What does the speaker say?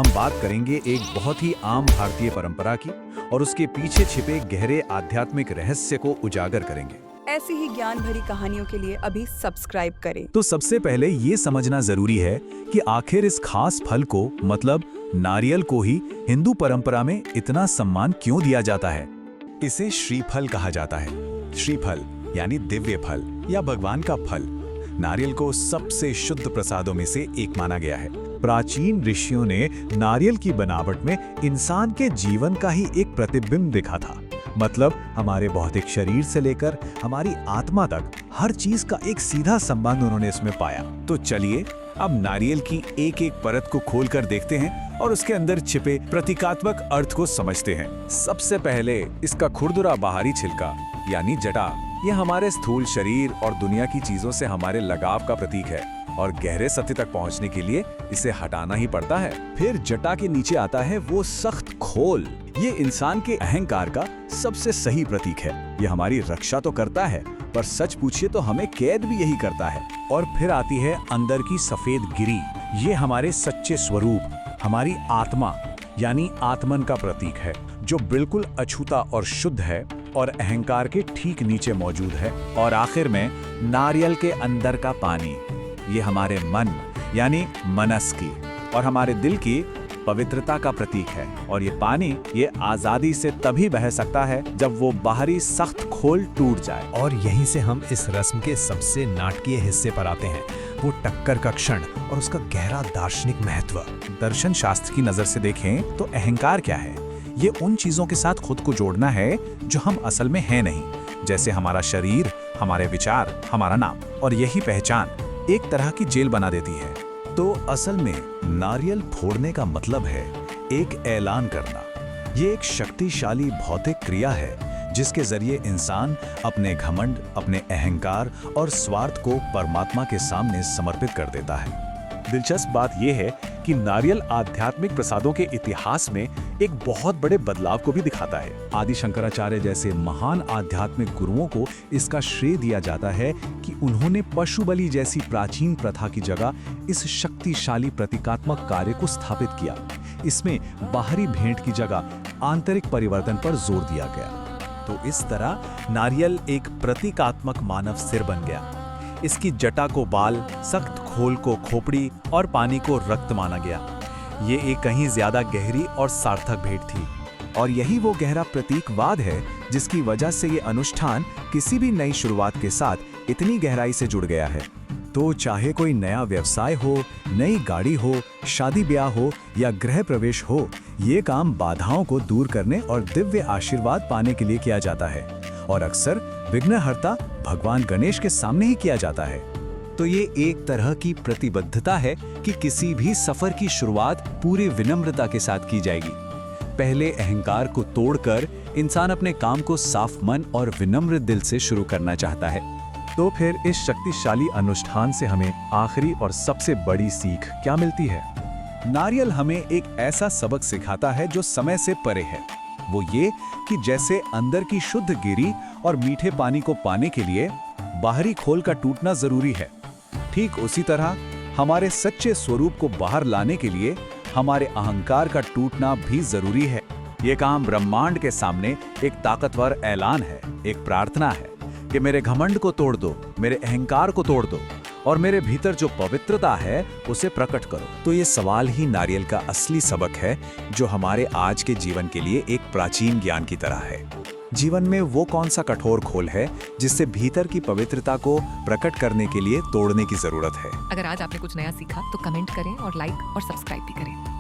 हम बात करेंगे एक बहुत ही आम भारतीय परंपरा की और उसके पीछे छिपे गहरे आध्यात्मिक रहस्य को उजागर करेंगे। ऐसी ही ज्ञान भरी कहानियों के लिए अभी सब्सक्राइब करें। तो सबसे पहले ये समझना जरूरी है कि आखिर इस खास फल को मतलब नारियल को ही हिंदू परंपरा में इतना सम्मान क्यों दिया जाता है। इसे श्रीफल कहा जाता है। श्रीफल यानी दिव्य फल या भगवान का फल। नारियल को सबसे शुद्ध प्रसादों में से एक माना गया है। प्राचीन ऋषियों ने नारियल की बनावट में इंसान के जीवन का ही एक प्रतिबिंब देखा था। मतलब हमारे भौतिक शरीर से लेकर हमारी आत्मा तक हर चीज का एक सीधा संबंध उन्होंने इसमें पाया। तो चलिए अब नारियल की एक एक परत को खोलकर देखते हैं और उसके अंदर छिपे प्रतीकात्मक अर्थ को समझते हैं। सबसे पहले इसका खुरदुरा बाहरी छिलका यानी जटा, यह हमारे स्थूल शरीर और दुनिया की चीजों से हमारे लगाव का प्रतीक है और गहरे सत्य तक पहुंचने के लिए इसे हटाना ही पड़ता है। फिर जटा के नीचे आता है वो सख्त खोल। ये इंसान के अहंकार का सबसे सही प्रतीक है। ये हमारी रक्षा तो करता है पर सच पूछिए तो हमें कैद भी यही करता है। और फिर आती है अंदर की सफेद गिरी। ये हमारे सच्चे स्वरूप, हमारी आत्मा यानी आत्मन का प्रतीक है, जो बिल्कुल अछूता और शुद्ध है और अहंकार के ठीक नीचे मौजूद है। और आखिर में नारियल के अंदर का पानी, ये हमारे मन यानी मनस की और हमारे दिल की पवित्रता का प्रतीक है। और ये पानी ये आजादी से तभी बह सकता है जब वो बाहरी सख्त खोल टूट जाए। और यहीं से हम इस रस्म के सबसे नाटकीय हिस्से पर आते हैं, वो टक्कर का क्षण और उसका गहरा दार्शनिक महत्व। दर्शन शास्त्र की नजर से देखें तो अहंकार क्या है? ये उन चीजों के साथ खुद को जोड़ना है जो हम असल में हैं नहीं, जैसे हमारा शरीर, हमारे विचार, हमारा नाम। और यही पहचान एक तरह की जेल बना देती है। तो असल में नारियल फोड़ने का मतलब है एक ऐलान करना। ये एक शक्तिशाली भौतिक क्रिया है जिसके जरिए इंसान अपने घमंड, अपने अहंकार और स्वार्थ को परमात्मा के सामने समर्पित कर देता है। दिलचस्प बात यह है कि नारियल आध्यात्मिक प्रसादों के इतिहास में एक बहुत बड़े बदलाव को भी दिखाता है। आदि शंकराचार्य जैसे महान आध्यात्मिक गुरुओं को इसका श्रेय दिया जाता है कि उन्होंने पशु बलि जैसी प्राचीन प्रथा की जगह इस शक्तिशाली प्रतीकात्मक कार्य को स्थापित किया। इसमें बाहरी भेंट की जगह आंतरिक परिवर्तन पर जोर दिया गया। तो इस तरह नारियल एक प्रतीकात्मक मानव सिर बन गया। इसकी जटा को बाल, सख्त खोल को खोपड़ी और पानी को रक्त माना गया। ये एक कहीं ज्यादा गहरी और सार्थक भेंट थी। और यही वो गहरा प्रतीकवाद है जिसकी वजह से ये अनुष्ठान किसी भी नई शुरुआत के साथ इतनी गहराई से जुड़ गया है। तो चाहे कोई नया व्यवसाय हो, नई गाड़ी हो, शादी ब्याह हो या गृह प्रवेश हो, ये काम बाधाओं को दूर करने और दिव्य आशीर्वाद पाने के लिए किया जाता है। और अक्सर विघ्नहर्ता भगवान गणेश के सामने ही किया जाता है। तो ये एक तरह की प्रतिबद्धता है कि किसी भी सफर की शुरुआत पूरी विनम्रता के साथ की जाएगी। पहले अहंकार को तोड़कर इंसान अपने काम को साफ मन और विनम्र दिल से शुरू करना चाहता है। तो फिर इस शक्तिशाली अनुष्ठान से हमें आखिरी और सबसे बड़ी सीख क्या मिलती है? नारियल हमें एक ऐसा सबक सिखाता है जो समय से परे है। वो ये कि जैसे अंदर की शुद्ध गिरी और मीठे पानी को पाने के लिए बाहरी खोल का टूटना जरूरी है, ठीक उसी तरह हमारे सच्चे स्वरूप को बाहर लाने के लिए हमारे अहंकार का टूटना भी जरूरी है। ये काम ब्रह्मांड के सामने एक ताकतवर ऐलान है, एक प्रार्थना है कि मेरे घमंड को तोड़ दो, मेरे अहंकार को तोड़ दो और मेरे भीतर जो पवित्रता है उसे प्रकट करो। तो ये सवाल ही नारियल का असली सबक है जो हमारे आज के जीवन के लिए एक प्राचीन ज्ञान की तरह है। जीवन में वो कौन सा कठोर खोल है जिससे भीतर की पवित्रता को प्रकट करने के लिए तोड़ने की जरूरत है। अगर आज आपने कुछ नया सीखा तो कमेंट करें और लाइक और सब्सक्राइब भी करें।